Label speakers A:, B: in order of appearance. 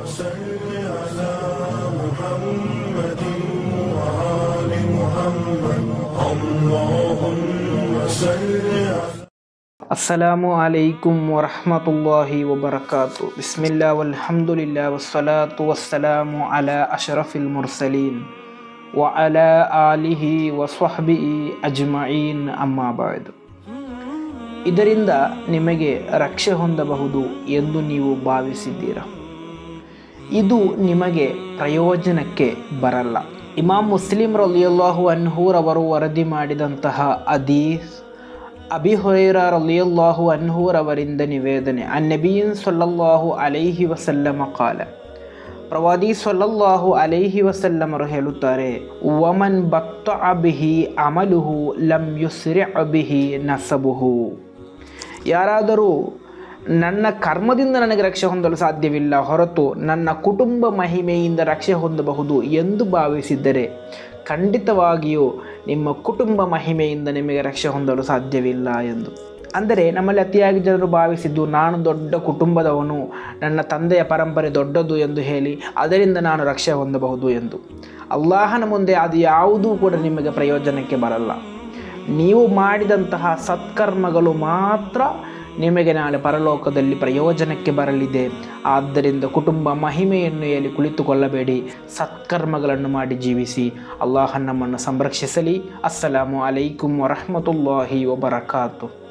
A: صل على محمد وآل محمد اللهم صل على
B: ಅಸ್ಸಲಾಮು ಅಲೈಕುಂ ವರಹಮತುಲ್ಲಾಹಿ ವಬರಕಾತು. ಬಿಸ್ಮಿಲ್ಲಾ ವಲ್ಹಮ್ದುಲಿಲ್ಲಾ ವಸ್ಸಲಾತು ವಸ್ಸಲಾಮು ಅಲಾ ಅಶ್ರಫಿಲ್ ಮುರ್ಸಲೀನ್ ವ ಅಲಾ ಆಲಿಹಿ ವಸ್ವಹ್ಬಿಹಿ ಅಜ್ಮഈನ್ ಅಮ್ಮಾ ಬಅದ್. ಇದರಿಂದ ನಿಮಗೆ ರಕ್ಷೆ ಹೊಂದಬಹುದು ಎಂದು ನೀವು ಭಾವಿಸಿದ್ದೀರಾ? ಇದು ನಿಮಗೆ ಪ್ರಯೋಜನಕ್ಕೆ ಬರಲ್ಲ. ಇಮಾಮ್ ಮುಸ್ಲಿಂ ರಲಿಯಲ್ಲಾಹು ಅನ್ಹುರವರು ವರದಿ ಮಾಡಿದಂತಹ ಹದೀಸ್, ಅಬಿ ಹುರೈರಾ ರಲಿಯಲ್ಲಾಹು ಅನ್ಹುರವರಿಂದ ನಿವೇದನೆ, ಅನ್ನಬಿಯನ್ ಸಲ್ಲಲ್ಲಾಹು ಅಲೈಹಿ ವಸಲ್ಲಮ ಕಾಲ, ಪ್ರವಾದಿ ಸಲ್ಲಲ್ಲಾಹು ಅಲೈಹಿ ವಸಲ್ಲಮರು ಹೇಳುತ್ತಾರೆ, ವಮನ್ ಬತ್ತಅ ಬಿಹಿ ಅಮಲುಹು ಲಂ ಯುಸ್ರಿಅ ಬಿಹಿ ನಸಬುಹು. ಯಾರಾದರೂ ನನ್ನ ಕರ್ಮದಿಂದ ನನಗೆ ರಕ್ಷೆ ಹೊಂದಲು ಸಾಧ್ಯವಿಲ್ಲ ಹೊರತು ನನ್ನ ಕುಟುಂಬ ಮಹಿಮೆಯಿಂದ ರಕ್ಷೆ ಹೊಂದಬಹುದು ಎಂದು ಭಾವಿಸಿದ್ದರೆ ಖಂಡಿತವಾಗಿಯೂ ನಿಮ್ಮ ಕುಟುಂಬ ಮಹಿಮೆಯಿಂದ ನಿಮಗೆ ರಕ್ಷೆ ಹೊಂದಲು ಸಾಧ್ಯವಿಲ್ಲ ಎಂದು. ಅಂದರೆ ನಮ್ಮಲ್ಲಿ ಅತಿಯಾಗಿ ಜನರು ಭಾವಿಸಿದ್ದು, ನಾನು ದೊಡ್ಡ ಕುಟುಂಬದವನು, ನನ್ನ ತಂದೆಯ ಪರಂಪರೆ ದೊಡ್ಡದು ಎಂದು ಹೇಳಿ ಅದರಿಂದ ನಾನು ರಕ್ಷೆ ಹೊಂದಬಹುದು ಎಂದು. ಅಲ್ಲಾಹನ ಮುಂದೆ ಅದು ಯಾವುದೂ ಕೂಡ ನಿಮಗೆ ಪ್ರಯೋಜನಕ್ಕೆ ಬರಲ್ಲ. ನೀವು ಮಾಡಿದಂತಹ ಸತ್ಕರ್ಮಗಳು ಮಾತ್ರ ನಿಮಗೆ ನಾಳೆ ಪರಲೋಕದಲ್ಲಿ ಪ್ರಯೋಜನಕ್ಕೆ ಬರಲಿದೆ. ಆದ್ದರಿಂದ ಕುಟುಂಬ ಮಹಿಮೆಯನ್ನು ಹೇಳಿ ಕುಳಿತುಕೊಳ್ಳಬೇಡಿ, ಸತ್ಕರ್ಮಗಳನ್ನು ಮಾಡಿ ಜೀವಿಸಿ. ಅಲ್ಲಾಹ ನಮ್ಮನ್ನು ಸಂರಕ್ಷಿಸಲಿ. ಅಸ್ಸಲಾಮು ಅಲೈಕುಂ ವರಹಮತುಲ್ಲಾಹಿ ವಬರಕಾತು.